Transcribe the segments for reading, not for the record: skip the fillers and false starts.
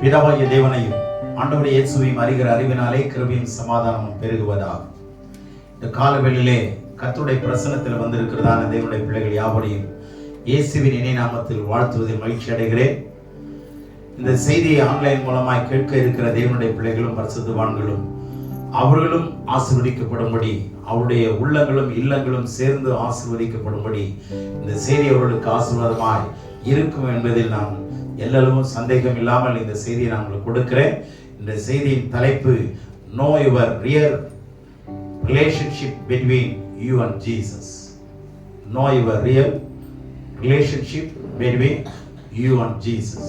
பிதாவாகிய தேவனையும் ஆண்டவருடைய இயேசுவையும் அறிகிற அறிவினாலே கிருபையும் சமாதானமும் பெருகுவதாக. இந்த காலவெளியிலே கர்த்தருடைய பிரசன்னத்தில் வந்திருக்கிறதான தேவனுடைய பிள்ளைகள் யாவரையும் இயேசுவின் இணை நாமத்தில் வாழ்த்துவதில் மகிழ்ச்சி அடைகிறேன். இந்த செய்தியை ஆன்லைன் மூலமாய் கேட்க இருக்கிற தேவனுடைய பிள்ளைகளும் பரிசுத்தவான்களும் அவர்களும் ஆசீர்வதிக்கப்படும்படி, அவருடைய உள்ளங்களும் இல்லங்களும் சேர்ந்து ஆசீர்வதிக்கப்படும்படி இந்த செய்தி அவர்களுக்கு ஆசீர்வாதமாய் இருக்கும் என்பதில் நான் எல்லோரும் சந்தேகம் இல்லாமல் இந்த செய்தியை நான் உங்களுக்கு கொடுக்கிறேன். இந்த செய்தியின் தலைப்பு Know your real relationship between you and Jesus. Know your real relationship between you and Jesus.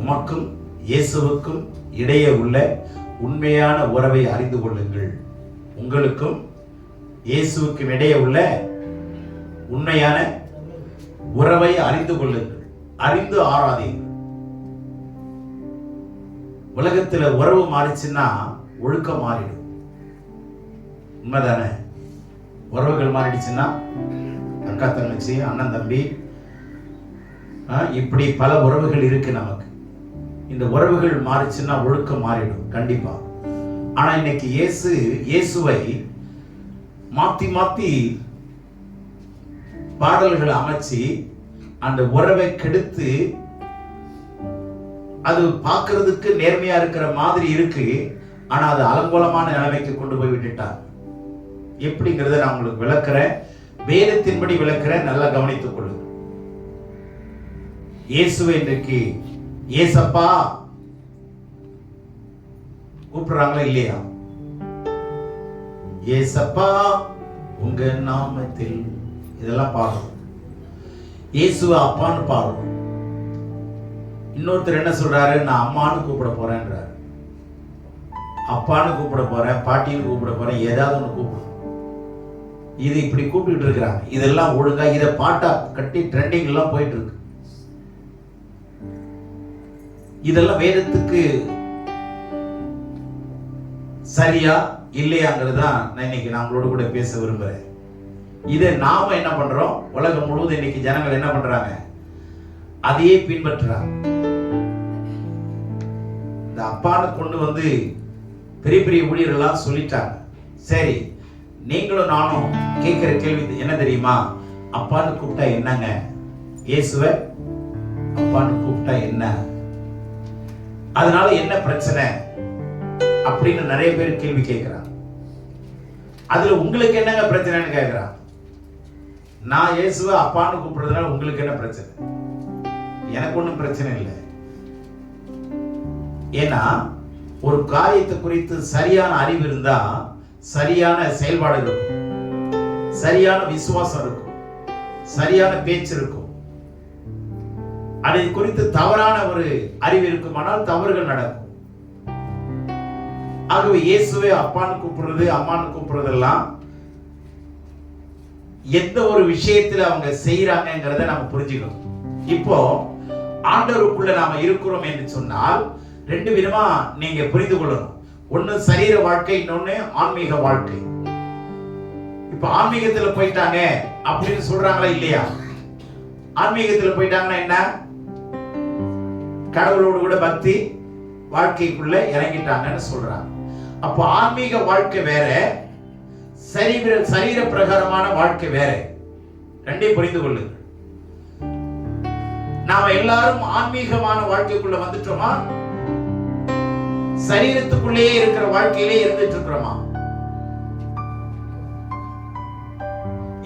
உமக்கும் இயேசுவுக்கும் இடையே உள்ள உண்மையான உறவை அறிந்து கொள்ளுங்கள். உங்களுக்கும் இயேசுவுக்கும் இடையே உள்ள உண்மையான உறவை அறிந்து கொள்ளுங்கள், அறிந்து ஆராதியுங்கள். உலகத்துல உறவு மாறிச்சுன்னா ஒழுக்கம் மாறிடும். உண்மைதானே? உறவுகள் மாறிடுச்சுன்னா அக்கா தங்கச்சி, அண்ணன் தம்பி, இப்படி பல உறவுகள் இருக்கு நமக்கு. இந்த உறவுகள் மாறிச்சுன்னா ஒழுக்கம் மாறிடும் கண்டிப்பா. ஆனா இன்னைக்கு இயேசுவை மாத்தி மாத்தி பாடல்கள் அமைச்சு அந்த உறவை கெடுத்து அது பார்க்கிறதுக்கு நேர்மையா இருக்கிற மாதிரி இருக்கு, ஆனா அது அலங்கோலமான நிலைமைக்கு கொண்டு போய் விட்டுட்டார். எப்படிங்கிறத நான் உங்களுக்கு விளக்குறேன், வேதத்தின்படி விளக்குறேன், நல்லா கவனித்துக் கொள்ளுங்க. இயேசுவை இன்றைக்கு ஏசப்பா கூப்பிடுறாங்களா இல்லையா? ஏசப்பா உங்க நாமத்தில், இதெல்லாம் பாடுறோம். இயேசுவை அப்பான்னு பாடுறோம். இன்னொருத்தர் என்ன சொல்றாரு, நான் அம்மான்னு கூப்பிட போறேன்றாரு. அப்பான்னு கூப்பிட போறேன், பாட்டின்னு கூப்பிட போறேன், ஏதாவது ஒன்று கூப்பிடும். இது இப்படி கூப்பிட்டு இருக்கிறாங்க. இதெல்லாம் ஒழுங்கா இதை பாட்டா கட்டி ட்ரெண்டிங் எல்லாம் போயிட்டு இருக்கு. இதெல்லாம் வேதத்துக்கு சரியா இல்லையாங்கிறது தான் நான் இன்னைக்கு நான் உங்களோட கூட பேச விரும்புறேன். இதை நாம என்ன பண்றோம், உலகம் முழுவதும் இன்னைக்கு ஜனங்கள் என்ன பண்றாங்க, அதையே பின்பற்றுறாங்க. இந்த அப்பான்னு கொண்டு வந்து பெரிய பெரிய ஊழியர்கள்லாம் சொல்லிட்டாங்க. சரி, நீங்களும் நானும் கேட்கிற கேள்வி என்ன தெரியுமா? அப்பான்னு கூப்பிட்டா என்னங்க? இயேசுவை அப்பான்னு கூப்பிட்டா என்ன? அதனால என்ன பிரச்சனை அப்படின்னு நிறைய பேர் கேள்வி கேட்கிறாங்க. அதுல உங்களுக்கு என்னங்க பிரச்சனைன்னு கேட்கிறாங்க. நான் இயேசுவை அப்பான்னு கூப்பிடுறதுனால உங்களுக்கு என்ன பிரச்சனை? எனக்கு ஒன்றும் பிரச்சனை இல்லை. ஏன்னா ஒரு காரியத்தை குறித்து சரியான அறிவு இருந்தா சரியான செயல்பாடு இருக்கும், சரியான விசுவாசம் இருக்கும், சரியான பேச்சு இருக்கும். அதை குறித்து தவறான ஒரு அறிவு இருக்குமானால் தவறுகள் நடக்கும். ஆகவே இயேசுவை அப்பான்னு கூப்பிடுறது, அம்மான்னு கூப்பிடுறதெல்லாம் எந்த ஒரு விஷயத்துல அவங்க செய்யறாங்கிறத நம்ம புரிஞ்சுக்கணும். இப்போ ஆண்டவருக்குள்ள நாம இருக்கிறோம் என்று சொன்னால் ரெண்டு விதமா நீங்க புரிந்து கொள்ளணும். ஒண்ணு சரீர வாழ்க்கை, இன்னொன்னு ஆன்மீக வாழ்க்கை. இப்ப ஆன்மீகத்துல போயிட்டாங்க அப்படின்னு சொல்றாங்களா இல்லையா? ஆன்மீகத்துல போயிட்டாங்கன்னா என்ன, கடவுளோடு கூட பக்தி வாழ்க்கைக்குள்ள இறங்கிட்டாங்கன்னு சொல்றாங்க. அப்போ ஆன்மீக வாழ்க்கை வேற, சரீர பிரகாரமான வாழ்க்கை வேற. ரெண்டையும் புரிந்து கொள்ளுங்க. நாம எல்லாரும் ஆன்மீகமான வாழ்க்கைக்குள்ள வந்துட்டோமா, சரீரத்துக்குள்ளேயே இருக்கிற வாழ்க்கையிலே இருந்துட்டு இருக்கிறோமா?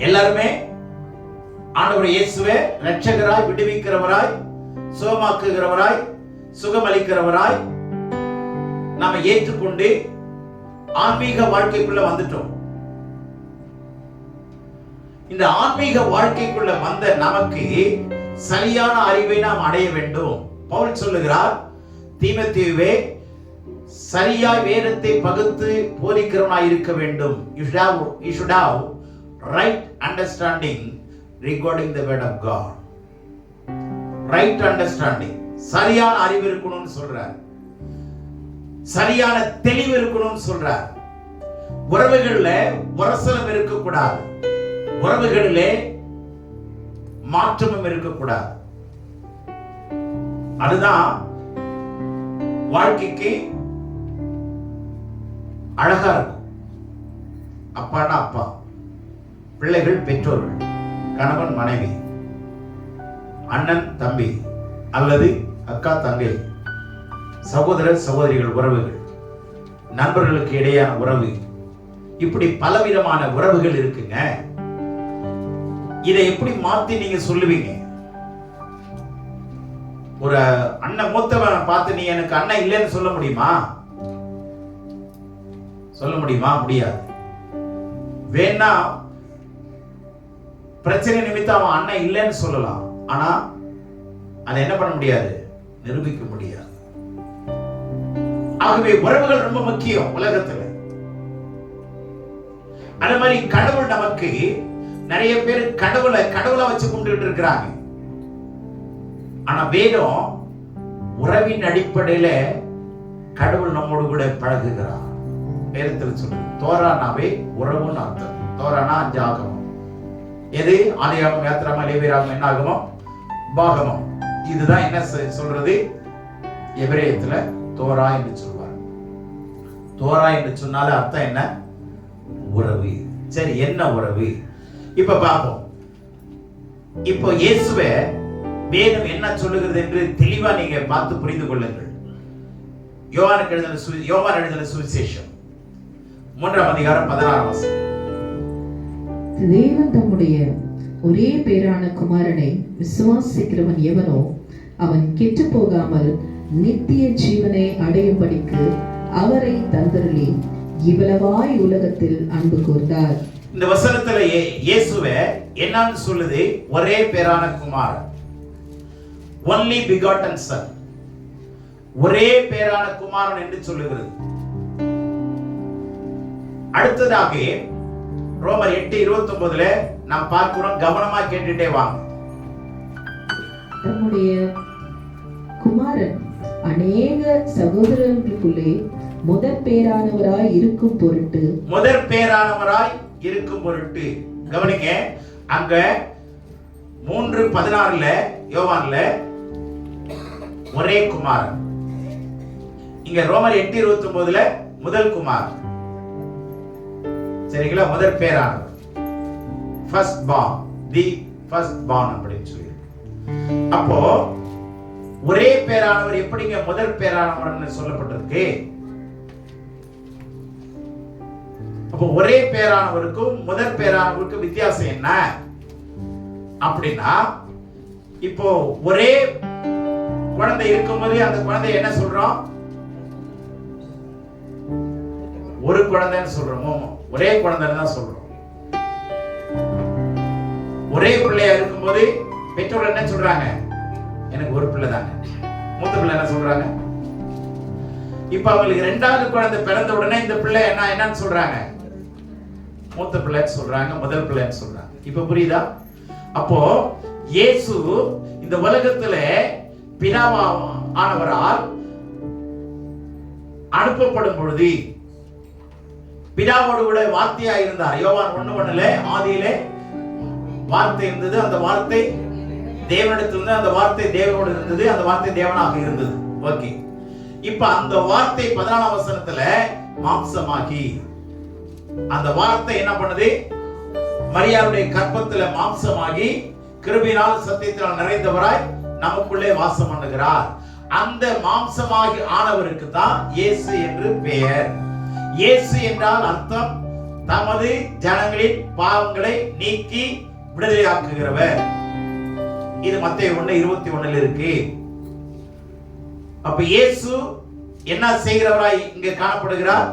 எல்லாருமே ஆண்டவர் இயேசுவை இரட்சகராய், விடுவிக்கிறவராய், சுகமாக்குகிறவராய், சுகமளிக்கிறவராய் நாம ஏற்றுக்கொண்டு ஆன்மீக வாழ்க்கைக்குள்ள வந்துட்டோம். இந்த ஆன்மீக வாழ்க்கைக்குள்ள வந்த நமக்கு சரியான அறிவை நாம் அடைய வேண்டும். பவுல் சொல்லுகிறார், தீமோத்தேயுவே, சரியாய் வேதத்தை பகுத்து போதிக்கிறவனாய் இருக்க வேண்டும். You should have right understanding regarding the word of God. Right understanding, சரியான அறிவு இருக்கணும்னு சொல்றார், சரியான தெளிவு இருக்கணும்னு சொல்றார். உறவுகள்ல உரசலம் இருக்கக்கூடாது, உறவுகளிலே மாற்றமும் இருக்கக்கூடாது. அதுதான் வாழ்க்கைக்கு அழகா இருக்கும். அப்பான்னா அப்பா, பிள்ளைகள் பெற்றோர்கள், கணவன் மனைவி, அண்ணன் தம்பி அல்லது அக்கா தங்கை, சகோதரர் சகோதரிகள் உறவுகள், நண்பர்களுக்கு இடையான உறவு, இப்படி பலவிதமான உறவுகள் இருக்குங்க. இதை எப்படி மாத்தி நீங்க சொல்லுவீங்க? ஒரு அண்ணன் மூத்தவனை பார்த்து நீ எனக்கு அண்ணன் இல்லைன்னு சொல்ல முடியுமா? சொல்ல முடியுமா? முடியாது. வேணா பிரச்சனை நிமித்தம் அவன் அண்ணன் இல்லைன்னு சொல்லலாம், ஆனா அதை என்ன பண்ண முடியாது, நிரூபிக்க முடியாது. ஆகவே உறவுகள் ரொம்ப முக்கியம் உலகத்துல. அதே மாதிரி கடவுள் நமக்கு, நிறைய பேர் கடவுளை வச்சு கும்பிட்டு இருக்கிறாங்க. ஆனா வேதம் உறவின் அடிப்படையில கடவுள் நம்மோடு கூட பழகுகிறார். வேதத்தில் சொல்லு, தோரானாவே உறவுன்னு அர்த்தம். தோரானா 5 ஆகமம். எது? ஆதியாகமம், யாத்திராகமம், லேவியராகமம், என்ன ஆகமம்? உபாகமம். இதுதான் என்ன சொல்றது? எபிரேயத்துல தோரா என்று சொல்வார். தோரா என்று சொன்னால அர்த்தம் என்ன? உறவு. சரி, என்ன உறவு? இப்ப பார்ப்போம். இப்போ இயேசுவை வேதம் என்ன சொல்லுகிறது என்று தெளிவா நீங்க பார்த்து புரிந்து கொள்ளுங்கள். யோவான் எழுதின சுவிசேஷம் 3ஆம் அதிகாரம் 16ஆம் வசனம். தேவன் தம்முடைய ஒரே பேரான குமாரனை விசுவாசிக்கிறவன் எவனோ அவன் கெட்டு போகாமல் நித்திய ஜீவனை அடையும்படிக்கு அவரை தந்தருளி இவ்வளவாய் உலகத்தில் அன்பு கூர்ந்தார். இந்த வசனத்துல இயேசுவை என்னன்னு சொல்லுது? ஒரே பேரான குமாரன், only begotten son, ஒரே பேரான குமாரன் என்று சொல்லுகிறது. அடுத்ததாக ரோமர் 8:29 நாம் பார்க்கிறோம். கவனமா கேட்டுட்டே வாங்க. தம்முடைய குமாரன் அநேக சகோதரர்களுக்குள்ளே முதற் பேரானவராய் இருக்கும் பொருட்டு, முதற் பேரானவராய் இருக்கும் பொருட்டு. கவனிங்க, அங்க 3:16 யோவான்ல ஒரே குமாரன், இங்க ரோமர் 8:29 முதல் குமாரன். சரிங்களா? முதற் பேரானவர், first born, the first born அப்படின்னு சொல்லி. அப்போ ஒரே பேரானவர் எப்படிங்க முதற் பேரானவர் சொல்லப்பட்டிருக்கு? அப்போ ஒரே பேரானவருக்கும் முதற் பேரானவருக்கும் வித்தியாசம் என்ன அப்படின்னா, இப்போ ஒரே குழந்தை இருக்கும்போது அந்த குழந்தை என்ன சொல்றோம்? ஒரு குழந்தைன்னு சொல்றோம். ஒரே குழந்தைன்னு தான் சொல்றோம். ஒரே பிள்ளையா இருக்கும்போது பெற்றோர் என்ன சொல்றாங்க? எனக்கு ஒரு பிள்ளை தாங்க. மூத்த பிள்ளை என்ன சொல்றாங்க? இப்ப அவங்களுக்கு 2வது குழந்தை பிறந்த உடனே இந்த பிள்ளை என்னன்னு சொல்றாங்க? மூத்த பிள்ளைன்னு சொல்றாங்க, முதல் பிள்ளைன்னு சொல்றாங்க. இப்ப புரியுதா? அப்போ இயேசு இந்த உலகத்துல பிதாவானவரால் அனுப்பப்படும் பொழுது பிதாவோடு கூட வார்த்தையா இருந்தார். யோவான் 1:1 ஆதியிலே வார்த்தை இருந்தது, அந்த வார்த்தை தேவனிடத்தில் இருந்தது, அந்த வார்த்தை தேவனோடு இருந்தது, அந்த வார்த்தை தேவனாக இருந்தது. ஓகே. இப்ப அந்த வார்த்தை 14ஆம் வசனத்துல மாம்சமாகி, அந்த வார்த்தை என்ன பண்ணுது? மரியாளுடைய கர்ப்பத்துல மாம்சமாகி கிருபையினால் சத்தியத்தினால் நிறைந்தவராய் நமக்குள்ளே வாசம் பண்ணுகிறார். அந்த மாம்சமாகி ஆனவருக்கு தான் இயேசு என்று பெயர். இயேசு என்றால் அர்த்தம் தமது ஜனங்களின் பாவங்களை நீக்கி விடுதலையாக்குகிறவர். இது மத்தேயு 1:21 இருக்கு. அப்ப இயேசு என்ன செய்கிறவராய் இங்க காணப்படுகிறார்?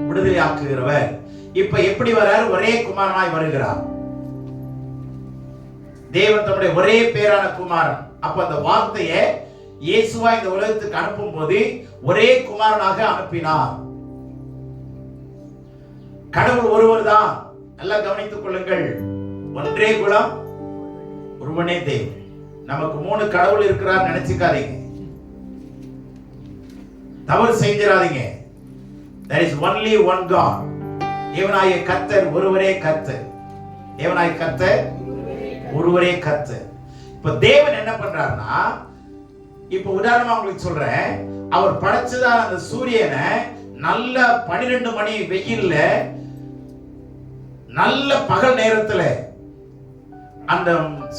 விடுதலையாக்குகிறவர். இப்ப எப்படி வரார்? ஒரே குமாரனாய் வருகிறார். தேவன் தம்முடைய ஒரே பேரான குமாரன். அப்ப அந்த வார்த்தையை இயேசுவா இந்த உலகத்துக்கு அனுப்பும் போது ஒரே குமாரனாக அனுப்பினார். கடவுள் ஒருவர் தான். நல்லா கவனித்துக் கொள்ளுங்கள். ஒன்றே குலம், ஒருவனே தேவன். நமக்கு 3 கடவுள் இருக்கிறார் நினைச்சுக்காதீங்க, தவறு செஞ்சிடாதீங்க. There is only one God. தேவனாகிய கர்த்தர் ஒருவரே கர்த்தர். தேவனாகிய கர்த்தர் ஒருவரே கர்த்தர். இப்ப தேவன் என்ன பண்றாருன்னா, இப்ப உதாரணமா உங்களுக்கு சொல்றேன், அவர் படைச்சதான அந்த சூரியனை நல்ல 12 மணி வெயில்ல நல்ல பகல் நேரத்துல அந்த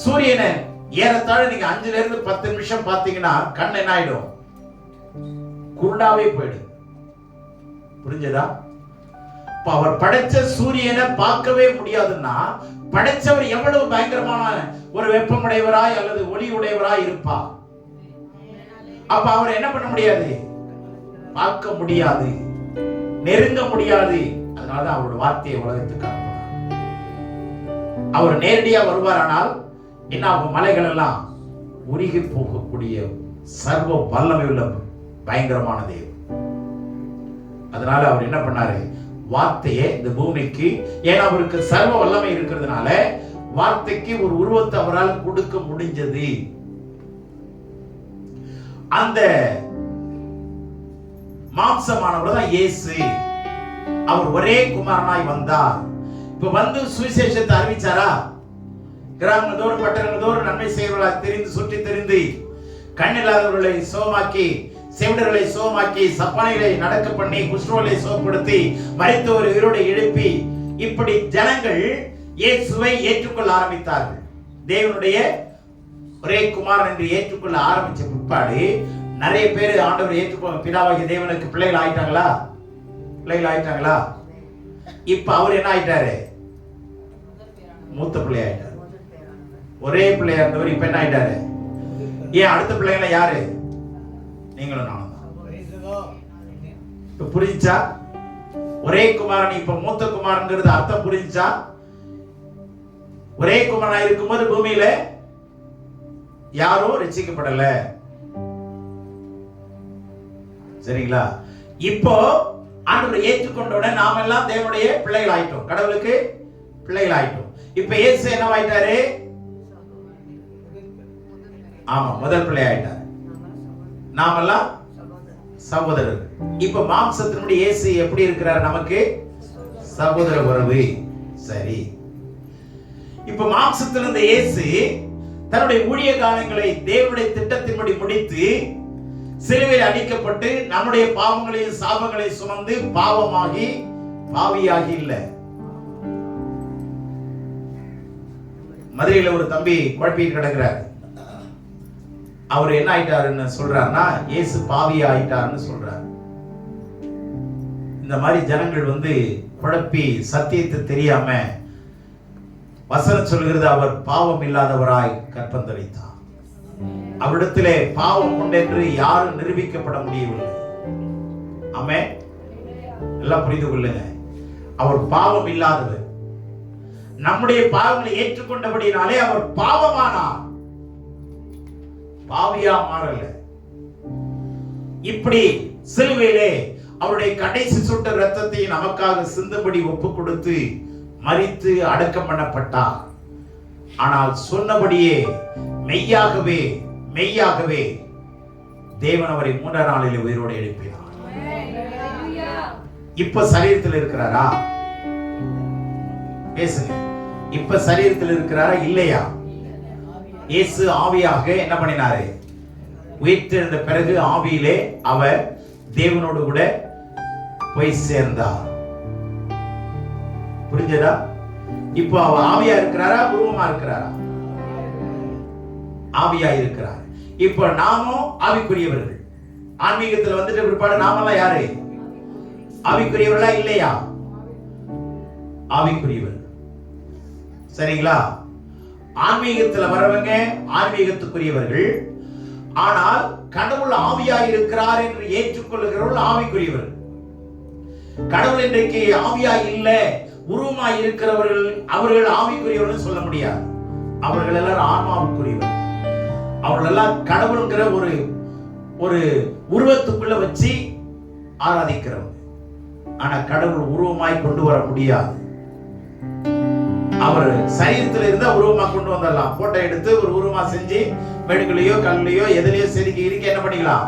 சூரியனை ஏறத்தாழ நீங்க 5ல இருந்து 10 நிமிஷம் பாத்தீங்கன்னா கண் என்ன ஆயிடும், குருடாவே போயிடும். புரிஞ்சதா? இப்ப அவர் படைச்ச சூரியனை பார்க்கவே முடியாதுன்னா படைச்சவர் எவ்வளவு பயங்கரமான ஒரு வெப்பமுடையவராய் அல்லது ஒளி உடையவராய் இருப்பா. அப்ப அவர் என்ன பண்ண முடியாது, பார்க்க முடியாது, நெருங்க முடியாது. அதனாலதான் அவருடைய வார்த்தையை உலகத்துக்கு அனுப்புறார். அவர் நேரடியா வருவாரானால் என்ன ஆகும், மலைகள் எல்லாம் உருகி போகக்கூடிய சர்வ வல்லமை உள்ள பயங்கரமான தேவன். அதனால அவர் என்ன பண்ணாரு, வார்த்தையை இந்த பூமிக்கு, ஏன்னா அவருக்கு சர்வ வல்லமை இருக்கிறதுனால வார்த்தைக்கு ஒரு உருவத்தை அவரால் கொடுக்க முடிஞ்சது. அந்த மாம்சமானவர் தான் இயேசு. அவர் ஒரே குமாரனாய் வந்தார். இப்ப வந்து சுவிசேஷத்தை அறிவிச்சாரா? கிராமங்கள் தோறும் பட்டணங்கள் தோறும் நன்மை செய்வர்களாக தெரிந்து சுற்றி தெரிந்து கண்ணில்லாதவர்களை சோமாக்கி, செவிடர்களை சோமாக்கி, சப்பானிகளை நடக்க பண்ணி, குஷ்டரோலை சோப்படுத்தி, மரித்தோரை உயிரோடு எழுப்பி, இப்படி ஜனங்கள் இயேசுவை ஏற்றுக்கொள்ள ஆரம்பித்தார்கள். தேவனுடைய ஒரே குமாரன் என்று ஏற்றுக்கொள்ள ஆரம்பிச்ச பிற்பாடு நிறைய பேர் ஆண்டவர் ஏற்றுக்கொள்ள பிதாவாகிய தேவனுக்கு பிள்ளைகள் ஆயிட்டாங்களா? பிள்ளைகள் ஆயிட்டாங்களா? இப்ப அவர் என்ன ஆயிட்டாரு, மூத்த பிள்ளை ஆயிட்டாரு. ஒரே பிள்ளையா இருந்தவர் இப்ப என்ன ஆயிட்டாரு? ஏன் அடுத்த பிள்ளைகளை யாரு? நீங்களும் நானும் தான். இப்ப புரிஞ்சா? ஒரே குமாரன் இப்ப மூத்த குமாரன்ங்கிறது அர்த்தம் புரிஞ்சா? ஒரே குமாரனா இருக்கும்போது பூமியில யாரும் ரட்சிக்கப்படல. சரிங்களா? இப்போ ஆண்டவரை ஏற்றுக்கொண்டோட நாம எல்லாம் தேவனுடைய பிள்ளைகள் ஆயிட்டோம், கடவுளுக்கு பிள்ளைகள் ஆயிட்டோம். இப்ப இயேசு என்னவாயிட்டாரு? ஆமா, முதல் பிள்ளை ஆயிட்டாரு. நாமெல்லாம் சகோதரர். இப்ப மாம்சத்தினுடைய இயேசு எப்படி இருக்கிறார்? நமக்கு சகோதர உறவு. சரி, இப்ப மாம்சத்தில் இருந்த இயேசு தன்னுடைய ஊழிய காலங்களை தேவனுடைய திட்டத்தின்படி முடித்து சிலுவையில் அடிக்கப்பட்டு நம்முடைய பாவங்களையும் சாபங்களையும் சுமந்து பாவமாகி பாவியாகி இல்ல. மதுரையில ஒரு தம்பி குழப்பிட்டு கிடக்கிறார். அவர் என்ன ஆயிட்டாருன்னு சொல்றாருன்னா, இயேசு பாவி ஆயிட்டாருன்னு சொல்றாரு. இந்த மாதிரி ஜனங்கள் வந்து குழப்பி சத்தியத்தை தெரியாம வசனம் சொல்கிறது, அவர் பாவம் இல்லாதவராய் கற்பந்தரித்தார். அவரிடத்திலே பாவம் உண்டென்று யாரும் நிரூபிக்கப்பட முடியவில்லை. ஆமென். எல்லாம் புரிந்து கொள்ளுங்க. அவர் பாவம் இல்லாதவர். நம்முடைய பாவங்களை ஏற்றுக்கொண்டபடினாலே அவர் பாவமானார், பாவியா மாறல. இப்படி சிலுவையிலே அவருடைய கடைசி சொட்டு ரத்தத்தை நமக்காக சிந்தும்படி ஒப்பு கொடுத்து மரித்து அடக்கம் பண்ணப்பட்டார். ஆனால் சொன்னபடியே மெய்யாகவே மெய்யாகவே தேவன் அவரை 3ஆம் நாளில் உயிரோடு எழுப்பினார். இப்ப சரீரத்தில் இருக்கிறாரா? பேசுங்க. இப்ப சரீரத்தில் இருக்கிறாரா இல்லையா? இயேசு ஆவியாக என்ன பண்ணினாரு? உயிர்த்தெழுந்த பிறகு ஆவியிலே அவர் தேவனோடு கூட போய் சேர்ந்தார். புரிஞ்சதா? இப்போ அவர் ஆவியா இருக்கிறாரா உருவமா இருக்கிறாரா? ஆவியா இருக்கிறார். இப்போ நாமும் ஆவிக்குரியவர்கள். ஆன்மீகத்தில் வந்துட்டு பிற்பாடு நாமெல்லாம் யாரு? ஆவிக்குரியவர்களா இல்லையா? ஆவிக்குரியவர். சரிங்களா? ஆன்மீகத்தில் வரவங்க ஆன்மீகத்துக்குரியவர்கள். ஆனால் கடவுள் ஆவியா இருக்கிறார் என்று ஏற்றுக்கொள்ளுகிறவர்கள் ஆவிக்குரியவர்கள். கடவுள் இன்றைக்கு ஆவியா இல்ல உருவமா இருக்கிறவர்கள் அவர்கள் ஆவிக்குரியவர்கள் சொல்ல முடியாது. அவர்கள் எல்லாரும் ஆன்மாவுக்குரியவர். அவர்கள் எல்லாம் கடவுள்ங்கிற ஒரு உருவத்துக்குள்ள வச்சு ஆராதிக்கிறவங்க. ஆனா கடவுள் உருவமாய் கொண்டு வர முடியாது. அவர் சரீரத்தில் இருந்தா உருவமா கொண்டு வந்துடலாம். போட்டோ எடுத்து ஒரு உருவமா செஞ்சு மெழுகுலையோ கல்லையோ எதிலையோ செதுக்கி இருக்க என்ன பண்ணிக்கலாம்,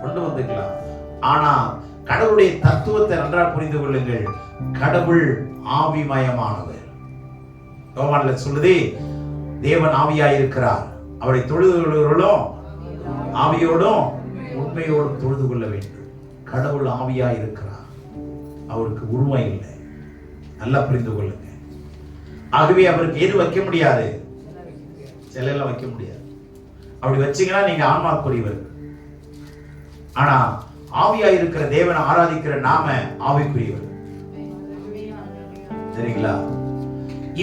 கொண்டு வந்துக்கலாம். ஆனா கடவுளுடைய தத்துவத்தை நன்றாக புரிந்து கொள்ளுங்கள். கடவுள் ஆவிமயமானவர். யோவான்ல சொல்லுது, தேவன் ஆவியாய் இருக்கிறார், அவரை தொழுதுகிறவர்களும் ஆவியோடும் உண்மையோடு தொழுது கொள்ள வேண்டும். கடவுள் ஆவியா இருக்கிறார், அவருக்கு உருவம் இல்லை. நல்லா புரிந்து கொள்ளுங்க. ஆகவே அவருக்கு எது வைக்க முடியாது? சிலையெல்லாம் வைக்க முடியாது. அப்படி வச்சீங்கன்னா நீங்க ஆன்மாக்குரியவர். ஆனா ஆவியா இருக்கிற தேவனை ஆராதிக்கிற நாம ஆவிக்குரியவர். சரிங்களா?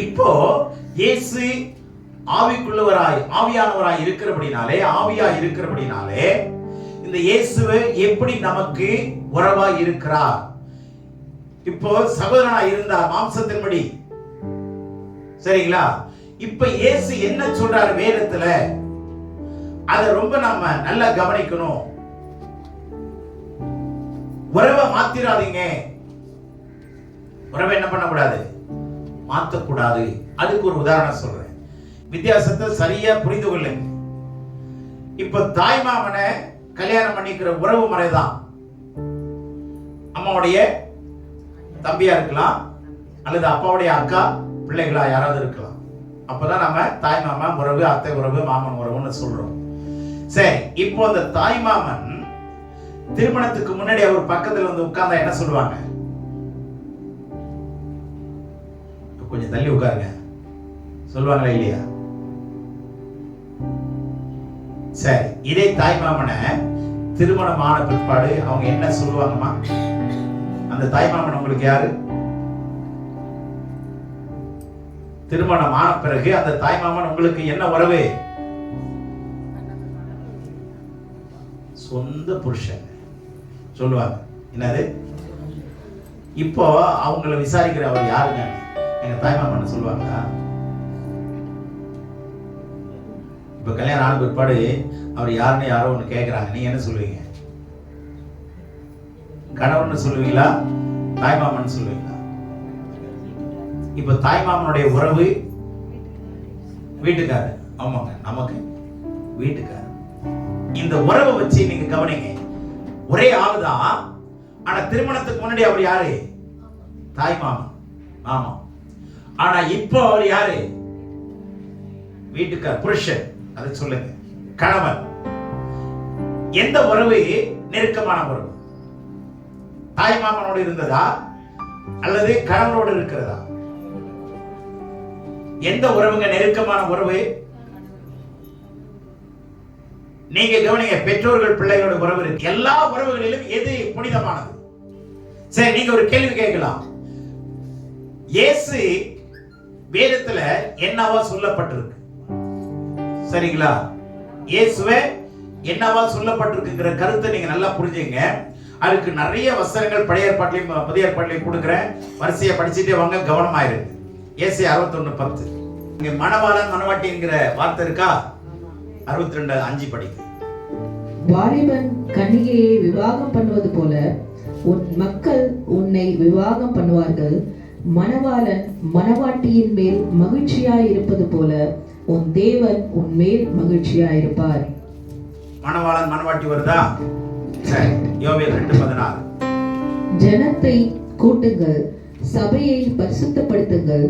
இப்போ இயேசு ஆவிக்குள்ளவராய் ஆவியானவராய் இருக்கிறபடினாலே, ஆவியா இருக்கிறபடினாலே இந்த இயேசுவை எப்படி நமக்கு உறவாய் இருக்கிறார்? இப்போ சகோதரனாய் இருந்தார் மாம்சத்தின்படி. சரிங்களா? இப்ப இயேசு என்ன சொல்றாரு வேதத்துல, அதை ரொம்ப நாம நல்லா கவனிக்கணும். உறவை மாத்திராதீங்க. உறவை என்ன பண்ணக்கூடாது? மாத்தக்கூடாது. அதுக்கு ஒரு உதாரணம் சொல்றேன். வித்தியாசத்தை சரியா புரிந்து கொள்ளுங்க. இப்ப தாய் மாமனை கல்யாணம் பண்ணிக்கிற உறவு முறைதான். அம்மாவுடைய தம்பியா இருக்கலாம், அல்லது அப்பாவுடைய அக்கா பிள்ளைகளா யாராவது இருக்கலாம். அப்பதான் நம்ம தாய் மாமன் உறவு, அத்தை உறவு, மாமன் உறவுன்னு சொல்றோம். சரி, இப்போ அந்த தாய் மாமன் திருமணத்துக்கு முன்னாடி அவர் பக்கத்துல வந்து உட்கார்ந்தா என்ன சொல்லுவாங்க? கொஞ்சம் தள்ளி உட்காருங்க சொல்லுவாங்களா இல்லையா? சரி, இதே தாய் மாமனை திருமணமான பிற்பாடு அவங்க என்ன சொல்லுவாங்கம்மா? அந்த தாய் மாமன் உங்களுக்கு யாரு? திருமணம் ஆன பிறகு அந்த தாய் மாமன் உங்களுக்கு என்ன உறவு? சொந்த புருஷன் சொல்லுவாங்க. என்னது? இப்போ அவங்கள விசாரிக்கிற அவர் யாருங்க? எங்க தாய் மாமன் சொல்லுவாங்களா? இப்ப கல்யாணம் ஆன பிற்பாடு அவர் யாருன்னு யாரோ ஒண்ணு கேட்கிறாங்க, நீங்க என்ன சொல்லுவீங்க? கணவன் சொல்லுவீங்களா, தாய் மாமன் சொல்லுவீங்களா? இப்ப தாய் மாமனுடைய உறவு வீட்டுக்காரர். ஆமாங்க, நமக்கு வீட்டுக்காரர். இந்த உறவை வச்சு நீங்க கவனிங்க. ஒரே ஆளுதான், ஆனா திருமணத்துக்கு முன்னாடி அவர் யாரு? தாய் மாமன். ஆமா. ஆனா இப்போ அவர் யாரு? வீட்டுக்காரர், புருஷன். அதை சொல்லுங்க, கணவன். எந்த உறவு நெருக்கமான உறவு? தாய் மாமனோடு இருந்ததா அல்லது கணவனோடு இருக்கிறதா? எந்த உறவுங்க நெருக்கமான உறவு? நீங்க கவனிங்க, பெற்றோர்கள் பிள்ளைகளோட உறவு இருக்கு. எல்லா உறவுகளிலும் எது புனிதமானது? சரி, நீங்க ஒரு கேள்வி கேட்கலாம். இயேசு வேதத்துல என்னவா சொல்லப்பட்டிருக்கு? சரிங்களா? இயேசுவே என்னவா சொல்லப்பட்டிருக்குங்கிற கருத்தை நீங்க நல்லா புரிஞ்சுங்க. அதுக்கு நிறைய வசனங்கள் பழைய ஏற்பாட்டிலையும் புதிய ஏற்பாட்டிலையும் கொடுக்குறேன். வரிசையை படிச்சுட்டே வாங்க, கவனமாயிருக்கு. ஏசாயா 61:10. இங்க மணவாளன் மணவாட்டி என்கிற வார்த்தை இருக்கா? 62:5 படிக்கு. வாலிபன் கன்னிகையை விவாகம் பண்ணுவது போல உன் மக்கள் உன்னை விவாகம் பண்ணுவார்கள். மணவாளன் மணவாட்டியின் மேல் மகிழ்ச்சியாய் இருப்பது போல உன் தேவன் உன் மேல் மகிழ்ச்சியாய் இருப்பார். மணவாளன் மணவாட்டி வருதா? சரி, யோவேல் 2:16. ஜனத்தை கூட்டுங்கள், சபையை பரிசுத்தப்படுத்துங்கள்,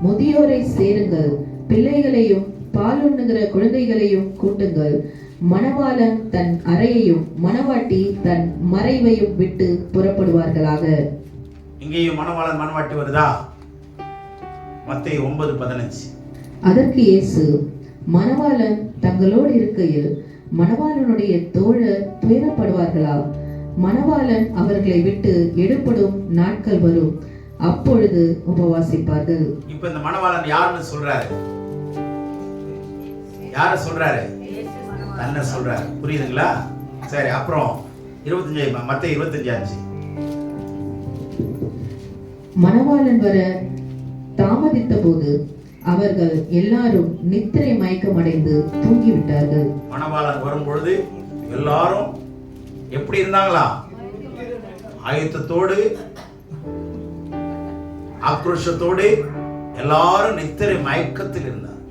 முதியோரை சேருங்கள், பிள்ளைகளையும் பாலுண்ணுகிற குழந்தைகளையும் கூட்டுங்கள். மணவாளன் தன் அறையையும் மணவாட்டி தன் மறைவையும் விட்டு புறப்படுவார்களாக. இங்கேயும் மணவாளன் மணவாட்டி வருதா? மத்தேயு 9:15. அதற்கு இயேசு, மணவாளன் தங்களோடு இருக்கையில் மணவாளனுடைய தோழர் துயரப்படுவார்களா? மணவாளன் அவர்களை விட்டு எடுபடும் நாட்கள் வரும், அப்பொழுது உபவாசிப்பார்கள். இப்ப இந்த மணவாளன் யாருன்னு சொல்றாரு? யார சொல்றாரு? தன்னை சொல்றாரு. புரியுதுங்களா? சரி, அப்புறம் 25 மத்தேயு 25:5. மணவாளன் வர தாமதித்த போது அவர்கள் எல்லாரும் நித்திரை மயக்கம் அடைந்து தூங்கிவிட்டார்கள். மணவாளன் வரும் பொழுது எல்லாரும் எப்படி இருந்தாங்களா? ஆயத்தத்தோடு, ஆக்ரோஷத்தோடு எல்லாரும் நித்திரை மயக்கத்தில் இருந்தார்.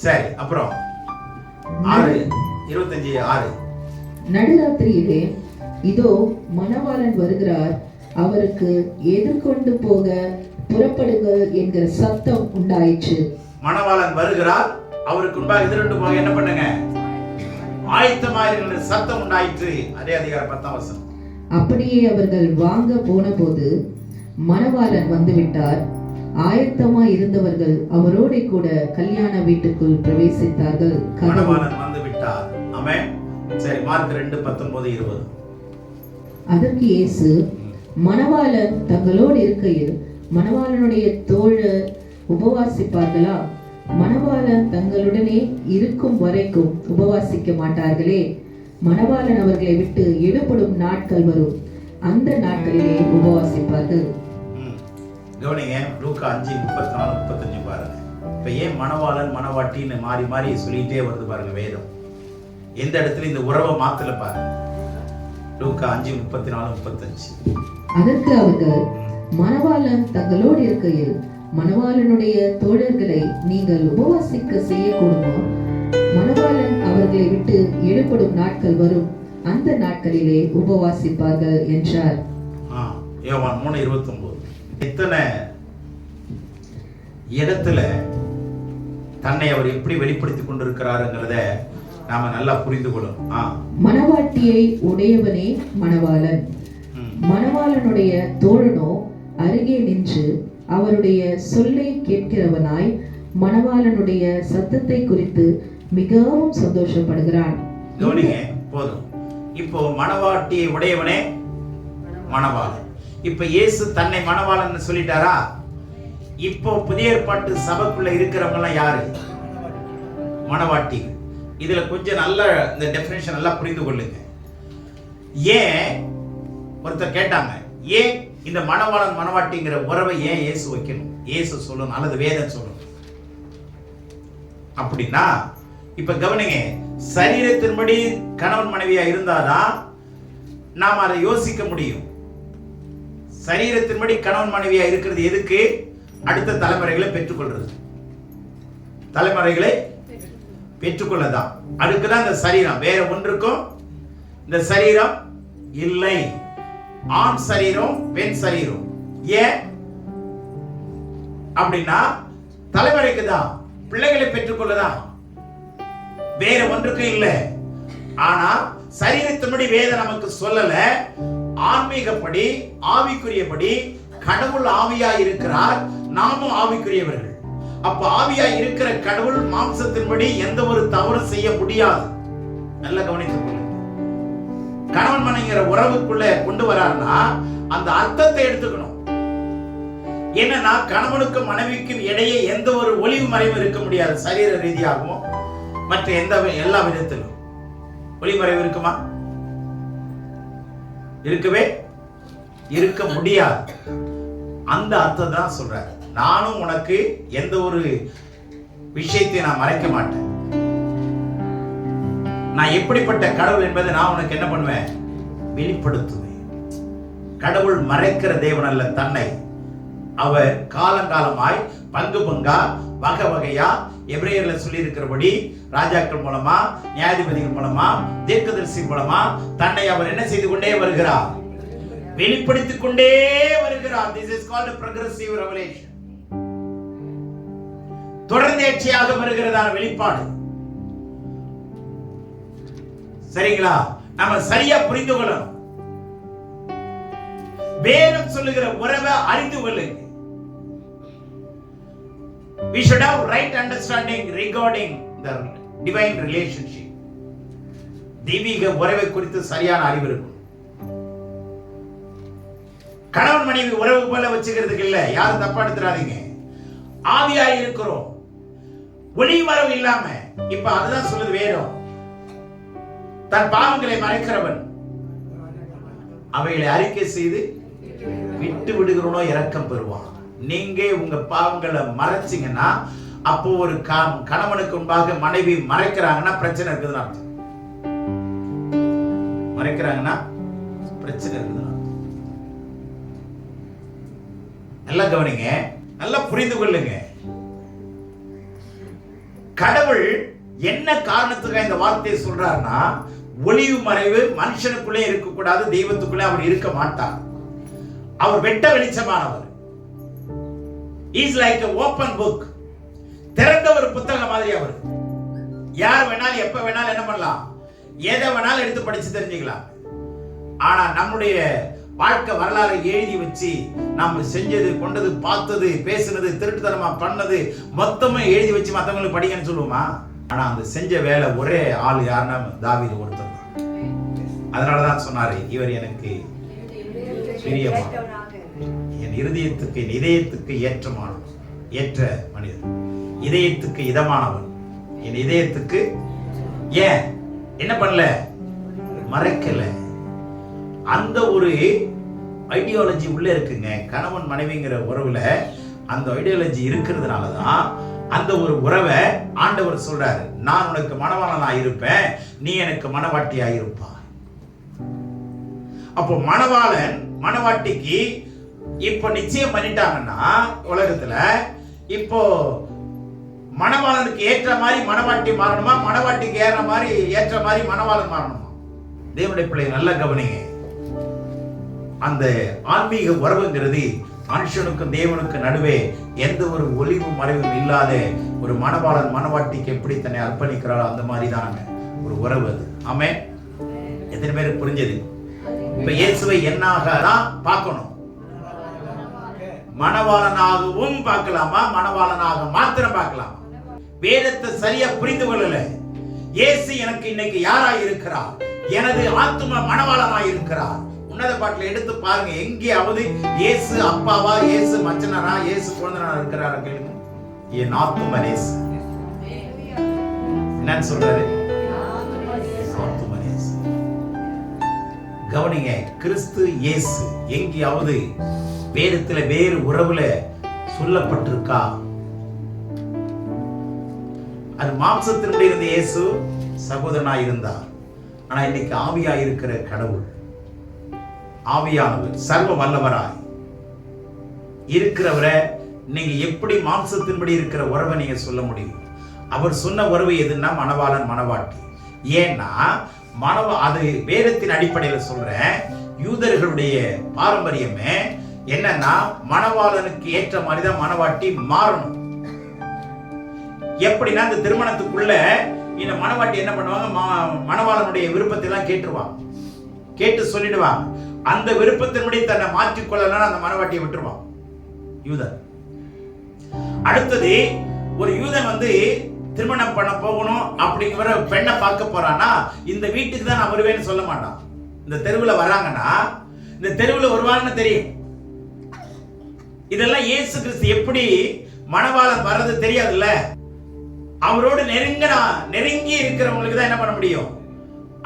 சரி, அப்புறம் 6:25. நடுராத்திரியிலே இதோ மணவாளன் வருகிறார், அவருக்கு எதிர்கொண்டு போக புறப்படுங்கள் என்கிற சத்தம் உண்டாயிற்று. மணவாளன் வருகிறார், அவருக்கு முன்பாக எதிர்கொண்டு போக என்ன பண்ணுங்க? ஆயத்தமாயிருக்கிற சத்தம் உண்டாயிற்று. அதே அதிகாரம் 10ஆம் வசனம். அப்படியே அவர்கள் வாங்க போனபோது மணவாளன் வந்துவிட்டார். ஆயத்தமாய் இருந்தவர்கள் அவரோட கூட கல்யாண வீட்டுக்குள் பிரவேசித்தார்கள். மணவாளன் வந்து விட்டார். ஆமென். சரி, மார்க் 2:19-20. அதற்கு இயேசு, மணவாளன் தங்களோடு இருக்கையில் மணவாளனுடைய தோழர் உபவாசிப்பார்களா? மணவாளன் தங்களுடனே இருக்கும் வரைக்கும் உபவாசிக்க மாட்டார்களே. மணவாளன் அவர்களை விட்டு எடுபடும் நாட்கள் வரும், அந்த நாட்களிலே உபவாசிப்பார்கள். கவனிங்க, லூக்கா 5:34-35 பாருங்க. இப்ப ஏன் மணவாளன் மணவாட்டின்னு மாறி மாறி சொல்லிட்டே வருது பாருங்க வேதம். எந்த இடத்துல இந்த உறவை மாத்தல பாருங்க. லூக்கா 5:34-35. அதற்கு அவர்கள், மணவாளன் தங்களோடு இருக்கையில் மணவாளனுடைய தோழர்களை நீங்கள் உபவாசிக்க செய்யக்கூடுமா? மணவாளன் அவர்களை விட்டு எடுபடும் நாட்கள் வரும், அந்த நாட்களிலே உபவாசிப்பார்கள் என்றார். யோவான் 3:29. எத்தனை இடத்துல தன்னை அவர் எப்படி வெளிப்படுத்திக் கொண்டிருக்கிறாருங்கிறத நாம நல்லா புரிந்து கொள்ளணும். மணவாட்டியை உடையவனே மணவாளன், மணவாளனுடைய தோழனோ அருகே நின்று அவருடைய சொல்லை கேட்கிறவனாய் மணவாளனுடைய சத்தத்தை குறித்து மிகவும் சந்தோஷப்படுகிறான். கவனிங்க, போதும். இப்போ மணவாட்டியை உடையவனே மணவாளன். இப்ப இயேசு தன்னை மணவாளன் சொல்லிட்டாரா? இப்போ புதிய ஏற்பாட்டு சபைக்குள்ள இருக்கிறவங்க எல்லாம் யாரு? மணவாட்டி. இதுல கொஞ்சம் நல்ல இந்த டெஃபினிஷன் நல்லா புரிந்து கொள்ளுங்க. ஏன் ஒருத்தர் கேட்டாங்க, ஏன் இந்த மணவாளன் மணவாட்டிங்கிற உறவை ஏன் இயேசு வைக்கணும்? இயேசு சொல்லணும் அல்லது வேதம் சொல்லணும் அப்படின்னா, இப்ப கவனிங்க, சரீரத்தின்படி கணவன் மனைவியா இருந்தாதான் நாம் அதை யோசிக்க முடியும். சரீரத்தின்படி கணவன் மனைவியா இருக்கிறது எதுக்கு? அடுத்த தலைமுறைகளை பெற்றுக்கொள்றது, தலைமுறைகளை பெற்றுக்கொள்ளதான். அதுக்குதான் இந்த சரீரம். வேற ஒன்றுக்கும் இந்த சரீரம் இல்லை. ஆண் சரீரம், பெண் சரீரம். ஏன் அப்படின்னா தலைமுறைக்கு தான், பிள்ளைகளை பெற்றுக்கொள்ளதான், வேற ஒன்றுக்கும் இல்லை. ஆனா சரீரத்தின்படி வேதம் நமக்கு சொல்லல. ஆன்மீகப்படி, ஆவிக்குரியபடி கடவுள் ஆவியா இருக்கிறார், நாமும் ஆவிக்குரியவர்கள். அப்ப ஆவியா இருக்கிற கடவுள் மாம்சத்தின்படி எந்த ஒரு தவறு செய்ய முடியாது. நல்லா கவனித்துக் கொள்ளுங்க. கணவன் மனைவிங்கிற உறவுக்குள்ள கொண்டு வராருன்னா அந்த அர்த்தத்தை எடுத்துக்கணும். என்னன்னா, கணவனுக்கும் மனைவிக்கும் இடையே எந்த ஒரு ஒளிவு மறைவு இருக்க முடியாது. சரீர ரீதியாகவும் மற்ற எல்லா விதத்திலும் ஒளிமறைவு இருக்குமா? இருக்கவே இருக்க முடியாது. அந்த அர்த்தம் தான் சொல்றாரு. நானும் உனக்கு எந்த ஒரு விஷயத்தை நான் மறைக்க மாட்டேன். நான் எப்படிப்பட்ட கடவுள் என்பதை நான் உனக்கு என்ன பண்ணுவேன்? வெளிப்படுத்துவேன். கடவுள் மறைக்கிற தேவன் அல்ல. தன்னை அவர் காலங்காலமாய் பங்கு பங்கா வகை வகையா எபிரேயர்ல சொல்லி இருக்கிறபடி ராஜாக்கள் மூலமா, நியாயாதிபதிகள் மூலமா, தீர்க்கதரிசி மூலமா தன்னை அவர் என்ன செய்து கொண்டே வருகிறார்? வெளிப்படுத்திக் கொண்டே வருகிறார். This is called a progressive revelation. தொடர்ந்தேர்ச்சியாக வருகிறதான வெளிப்பாடு. சரிங்களா? நம்ம சரியா புரிந்து கொள்ளணும். வேதம் சொல்லுகிற உறவை அறிந்து கொள்ளுங்க. We should have right understanding regarding the divine relationship. தெய்வீக உறவை குறித்து சரியான அறிவு இருக்கும். கணவன் மனைவி உறவு போல வச்சுக்கிறதுக்கு இல்ல, யாரும் தப்பா எடுத்துறாதீங்க. ஆவியா இருக்கிறோம், ஒளி மறைவு இல்லாம. இப்ப அதுதான் சொல்லுது வேதம். தன் பாவங்களை மறைக்கிறவன் அவைகளை அறிக்கை செய்து விட்டு விடுகிறோனோ இரக்கம் பெறுவான். நீங்க உங்க பாவங்களை மறைச்சிங்கன்னா, அப்போ ஒரு கணவனுக்கு முன்பாக மனைவி மறைக்கிறாங்கன்னா பிரச்சனை இருக்குதுன்னு அர்த்தம். மறைக்கிறாங்கன்னா பிரச்சனை இருக்குதுன்னு அர்த்தம். நல்லா கவனிங்க, நல்லா புரிந்து கொள்ளுங்க. கடவுள் என்ன காரணத்துக்காக இந்த வார்த்தையை சொல்றாருன்னா, ஒளிவு மறைவு மனுஷனுக்குள்ளே இருக்கக்கூடாது, தெய்வத்துக்குள்ளே அவர் இருக்க மாட்டார். அவர் வெட்ட வெளிச்சமானவர். Is like a open book. திறந்த ஒரு புத்தகம் மாதிரி அவர். யார் வேணாலும் எப்ப வேணாலும் என்ன பண்ணலாம்? எதை வேணாலும் எடுத்து படிச்சு தெரிஞ்சுக்கலாம். ஆனா நம்முடைய வாழ்க்கை வரலாறு எழுதி வச்சு நம்ம செஞ்சது, கொண்டது, பார்த்தது, பேசுனது, திருட்டுத்தனமா பண்ணது மொத்தமே எழுதி வச்சு மற்றவங்களுக்கு படிக்கன்னு சொல்லுவோமா? ஆனா அந்த செஞ்ச வேலை ஒரே ஆள் யாருன்னா தாவீது ஒருத்தர். அதனாலதான் சொன்னாரு, இவர் எனக்கு பிரியமான, என் இதயத்துக்கு ஏற்ற மனிதர், இதயத்துக்கு இதமானவன், என் இதயத்துக்கு. ஏன் என்ன பண்ணல? மறைக்கல. அந்த ஒரு ஐடியாலஜி உள்ள இருக்குங்க. கணவன் மனைவிங்கிற உறவுல அந்த ஐடியாலஜி இருக்கிறதுனாலதான் அந்த ஒரு உறவை ஆண்டவர் சொல்றாரு, நான் உனக்கு மணவாளனா இருப்பேன், நீ எனக்கு மணவாட்டியா இருப்பா. அப்போ மணவாளன் மணவாட்டிக்கு இப்ப நிச்சயம் பண்ணிட்டாங்கன்னா உலகத்துல, இப்போ மணவாளனுக்கு ஏற்ற மாதிரி மணவாட்டி மாறணுமா, மணவாட்டிக்கு ஏற்ற மாதிரி மணவாளன் மாறணுமா? தேவனுடைய பிள்ளை நல்லா கவனிங்க. அந்த ஆன்மீக உறவுங்கிறது மனுஷனுக்கும் தேவனுக்கு நடுவே எந்த ஒரு ஒளிவு மறைவும் இல்லாத ஒரு மணவாளன் மணவாட்டிக்கு எப்படி தன்னை அர்ப்பணிக்கிறாரோ அந்த மாதிரி தாங்க ஒரு உறவு அது. ஆமென். எத்தனை பேருக்கு புரிஞ்சது? இப்ப இயேசுவை என்னாக தான் பார்க்கணும்? மணவாளனாகவும் பார்க்கலாமா, மணவாளனாக மாத்திரம் பார்க்கலாமா? வேதத்தை சரியா புரிந்து கொள்ளல. இயேசு எனக்கு இன்னைக்கு யாராய் இருக்கிறார்? எனது ஆத்தும மணவாளனாய் இருக்கிறார். உன்னத பாட்டில் எடுத்து பாருங்க, எங்கேயாவது இயேசு அப்பாவா, இயேசு மச்சனரா, இயேசு குழந்தைனா இருக்கிறாரா கேளுங்க. என் ஆத்தும நேசு. என்னன்னு சொல்றாரு? ஆத்தும நேசு. கவனிங்க, கிறிஸ்து இயேசு எங்கேயாவது வேதத்துல வேறு உறவுல சொல்லப்பட்டிருக்கா? அது மாம்சத்தினுடைய இருந்த இயேசு சகோதரனாய் இருந்தார். ஆனா இன்னைக்கு ஆவியாய் இருக்கிற கடவுள், ஆவியானவர் சர்வ வல்லவராய் இருக்கிறவரை நீங்க எப்படி மாம்சத்தின்படி இருக்கிற உறவை நீங்க சொல்ல முடியும்? அவர் சொன்ன உறவு எதுன்னா மணவாளன் மணவாட்டி. ஏன்னா அது வேதத்தின் அடிப்படையில் சொல்றேன். யூதர்களுடைய பாரம்பரியமே என்னன்னா மணவாளனுக்கு ஏற்ற மாதிரிதான் மணவாட்டி மாறணும். எப்படின்னா இந்த திருமணத்துக்குள்ள இந்த மணவாட்டி என்ன பண்ணுவாங்க, மணவாளனுடைய விருப்பத்தை எல்லாம் கேட்டு சொல்லிடுவாங்க. அந்த விருப்பத்தின்படி தன்னை மாற்றிக்கொள்ளலாம், அந்த மணவாட்டியை விட்டுருவான் யூதன். அடுத்தது ஒரு யூதன் திருமணம் பண்ண போகணும் அப்படிங்கிற பெண்ணை பார்க்க போறான்னா இந்த வீட்டுக்கு தான் நான் வருவேன்னு சொல்ல மாட்டான். இந்த தெருவில் வராங்கன்னா இந்த தெருவில் வருவான்னு தெரியும். இதெல்லாம் இயேசு கிறிஸ்து எப்படி மணவாளன் வர்றது தெரியாதுல்ல. அவரோடு நெருங்கி இருக்கிறவங்களுக்கு தான் என்ன பண்ண முடியும்,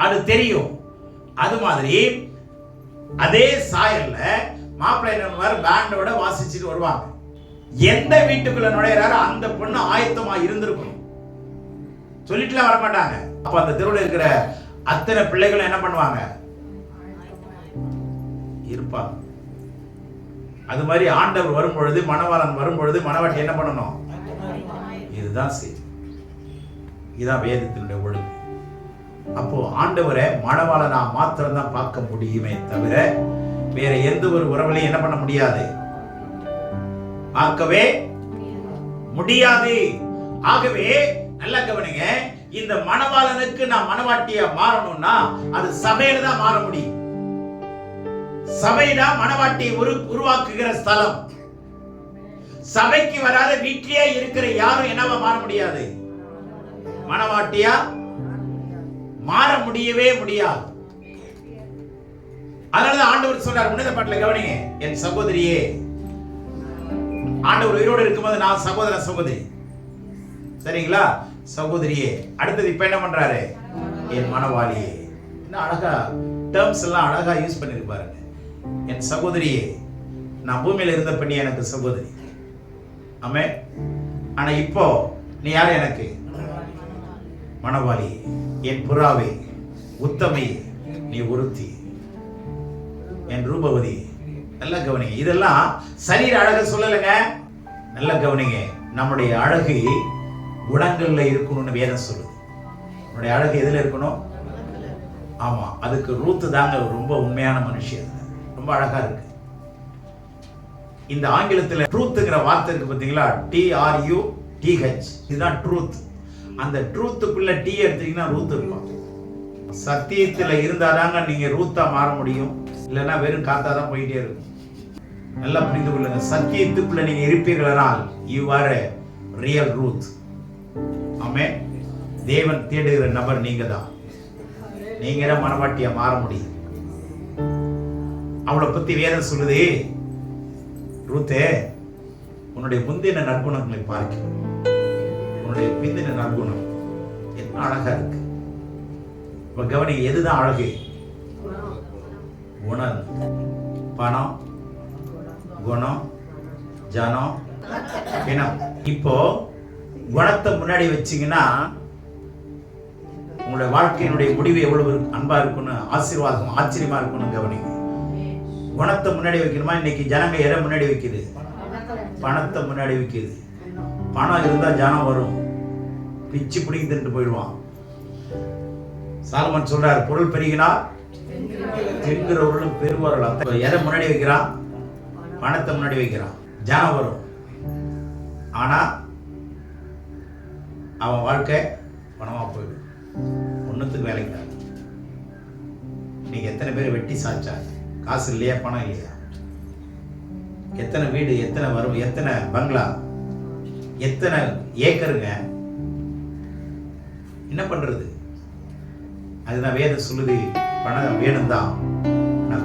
அது தெரியும். அது மாதிரி அதே சாயல்ல மாப்பிள்ளை பேண்டோட வாசிச்சுட்டு வருவாங்க. எந்த வீட்டுக்குள்ள நுழையிறாரோ அந்த பொண்ணு ஆயத்தமா இருந்திருக்கணும், சொல்லிட்டுலாம் வரமாட்டாங்க. அப்ப அந்த தெருவில் இருக்கிற அத்தனை பிள்ளைகளும் என்ன பண்ணுவாங்க, இருப்பாங்க. அது மாதிரி ஆண்டவர் வரும்பொழுது, மணவாளன் வரும்பொழுது மணவாட்டி என்ன பண்ணணும்? இதுதான் செய்யும். இதான் வேதத்தினுடைய ஒழுங்கு. அப்போ ஆண்டவரை மணவாளனா மாத்திரம் தான் பார்க்க முடியுமே தவிர வேற எந்த ஒரு உறவுலையும் என்ன பண்ண முடியாது, பார்க்கவே முடியாது. ஆகவே நல்லா கவனிங்க, இந்த மணவாளனுக்கு நான் மணவாட்டியா மாறணும்னா அது சபையில தான் மாற முடியும். சபைதான் மணவாட்டியை உருவாக்குகிற ஸ்தலம். சபைக்கு வராத வீட்டிலேயே இருக்கிற யாரும் என்னவா மாற முடியாது, மணவாட்டியா மாற முடியவே முடியாது. அதனாலதான் ஆண்டவர் சொல்றார் உன்னத பாட்டில் கவனிங்க, என் சகோதரியே. ஆண்டவர் உயிரோடு இருக்கும்போது நான் சகோதரி, சரிங்களா, சகோதரியே. அடுத்தது இப்ப என்ன பண்றாரு, என் மணவாளியே. என்ன அழகா டேர்ம்ஸ் எல்லாம் அழகா யூஸ் பண்ணிருப்பாருங்க. என் சகோதரியே, நான் பூமியில இருந்த பண்ணி எனக்கு சகோதரி. ஆமே. ஆனா இப்போ நீ யாரு எனக்கு, மணவாளி, என் புறாவே, உத்தமி, நீ ஒருத்தி, என் ரூபவதி. நல்லா கவனிங்க, இதெல்லாம் சரீர அழகு சொல்லலைங்க. நல்லா கவனிங்க, நம்முடைய அழகு குணங்கள்ல இருக்கணும்னு வேதம் சொல்லுது. நம்முடைய அழகு எதுல இருக்கணும்? ஆமா, அதுக்கு ரூத்து தாங்க ரொம்ப உண்மையான மனுஷன், ரொம்ப அழகா இருக்கு. இந்த ஆங்கிலத்துல ட்ரூத்ங்கிற வார்த்தை இருக்கு பாத்தீங்களா, TRUTH, இதுதான் ட்ரூத். அந்த ட்ரூத்துக்குள்ள டி எடுத்தீங்கன்னா ரூத் இருக்கும். சத்தியத்துல இருந்தாதாங்க நீங்க ரூத்தா மாற முடியும், இல்லைன்னா வெறும் காத்தா தான் போயிட்டே இருக்கும். நல்லா புரிந்து கொள்ளுங்க, சத்தியத்துக்குள்ள நீங்க இருப்பீர்களானால் you are a real Ruth. ஆமென். தேவன் தேடுகிற நபர் நீங்க தான். நீங்க தான் மனவாட்டியா மாற முடியும். அவளை பத்தி வேதம் சொல்லுது, ரூத்தே உன்னுடைய முந்தின நற்குணங்களை பார்க்க, உன்னுடைய பிந்தின நற்குணம் என்ன அழகா இருக்கு. இப்ப கவனி, எதுதான் அழகு? குணம், பணம், குணம், ஜனம், இனம். இப்போ குணத்தை முன்னாடி வச்சீங்கன்னா உங்களுடைய வாழ்க்கையினுடைய முடிவு எவ்வளவு அன்பா இருக்குன்னு, ஆசீர்வாதம் ஆச்சரியமா இருக்குன்னு கவனிங்க. குணத்தை முன்னாடி வைக்கணுமா? இன்னைக்கு ஜனங்க எதை முன்னாடி வைக்குது? பணத்தை முன்னாடி வைக்குது. பணம் இருந்தா ஜனம் வரும், பிச்சு பிடிங்கி தின்ட்டு போயிடுவான். சாலமன் சொல்றாரு, பொருள் பெருகினால் தின்கிறவர்களும் பெருவார்கள். எதை முன்னாடி வைக்கிறான்? பணத்தை முன்னாடி வைக்கிறான். ஜனம் வரும், ஆனா அவன் வாழ்க்கை பணமா போயிடும், ஒன்னுத்துக்கு வேலைக்கு. நீங்க எத்தனை பேர் வெட்டி சாச்சாங்க? காசு இல்லையா, பணம் இல்லையா? எத்தனை வீடு, எத்தனை வரும், எத்தனை பங்களா, எத்தனை ஏக்கருங்க, என்ன பண்றது? அதுதான் வேதம் சொல்லுது, பணம் வேணும் தான்,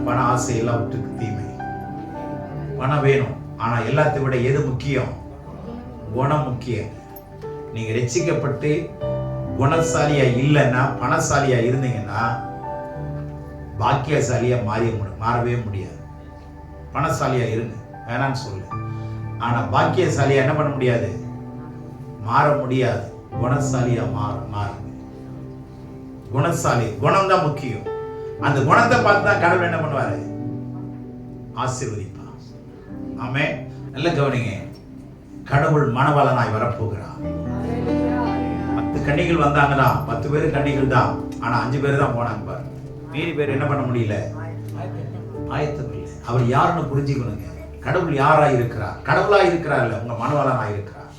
பண ஆசை எல்லாம் விட்டுருக்கு தீமை. பணம் வேணும், ஆனா எல்லாத்தை விட எது முக்கியம்? குணம் முக்கியம். நீங்க ரட்சிக்கப்பட்டு குணசாலியா இல்லைன்னா, பணசாலியா இருந்தீங்கன்னா பாக்கியசாலியா மாறவே முடியாது. பணசாலியா இருங்க, வேணான்னு சொல்லு, ஆனா பாக்கியசாலியா என்ன பண்ண முடியாது? மாற முடியாது. குணசாலியா மாறுங்க. குணசாலி, குணம் தான் முக்கியம். அந்த குணத்தை பார்த்து தான் கடவுள் என்ன பண்ணுவாரு? ஆசீர்வதிப்பா. ஆமே. நல்ல கவனிங்க, கடவுள் மணவாளனாய் வரப்போகிறார். 10 கன்னிகள் வந்தாங்கன்னா 10 பேர் கன்னிகள் தான், ஆனா 5 பேர் தான் போனாங்க பாரு. மீதி பேர் என்ன பண்ண முடியல? ஆயத்தம் இல்லை. அவர் யாருன்னு புரிஞ்சுக்கணுங்க. கடவுள் யாரா இருக்கிறார்? கடவுளா இருக்கிறார் இல்ல, உங்க மணவாளனாய் இருக்கிறார்.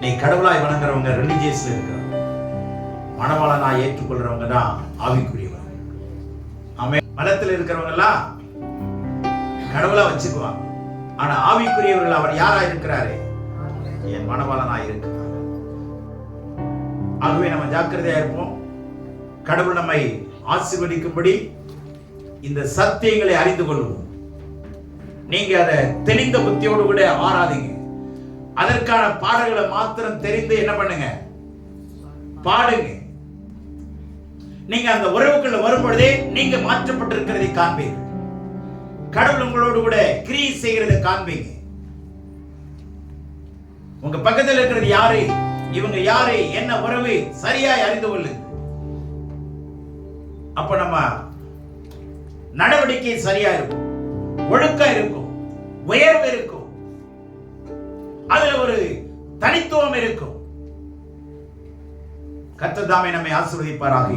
நீ கடவுளாய் வணங்குறவங்க ரிலிஜியஸ்ல இருக்கிறார், மணவாளனாய் ஏற்றுக்கொள்றவங்க தான் ஆவிக்குரியவர். ஆமே. மதத்தில் இருக்கிறவங்க எல்லாம் கடவுளா வச்சுக்குவாங்க, ஆனா ஆவிக்குரியவர்கள் அவர் யாரா இருக்கிறாரு? என் மணவாளனாய் இருக்கிறார். ஆகவே நம்ம ஜாக்கிரதையா இருப்போம். கடவுள் நம்மை ஆசீர்வதிக்கும்படி இந்த சத்தியங்களை அறிந்து கொள்வோம். நீங்க அதை தெளிந்த புத்தியோடு கூட ஆராதிங்க. அதற்கான பாடல்களை மாத்திரம் தெரிந்து என்ன பண்ணுங்க? பாடுங்க. நீங்க அந்த உறவுக்குள்ள வரும் பொழுதே நீங்க மாற்றப்பட்டிருக்கிறதை காண்பீங்க. கடவுள் உங்களோடு கூட கிரியை செய்கிறதை காண்பீங்க. உங்க பக்கத்தில் இருக்கிறது யாரு, இவங்க யாரு, என்ன உறவு, சரியாய் அறிந்து கொள்ளுங்க. அப்ப நம்ம நடவடிக்கை சரியா இருக்கும், ஒழுக்கம் இருக்கும், உயர்வு இருக்கும், அதுல ஒரு தனித்துவம் இருக்கும். கர்த்தர் தாமே நம்மை ஆசீர்வதிப்பாராக.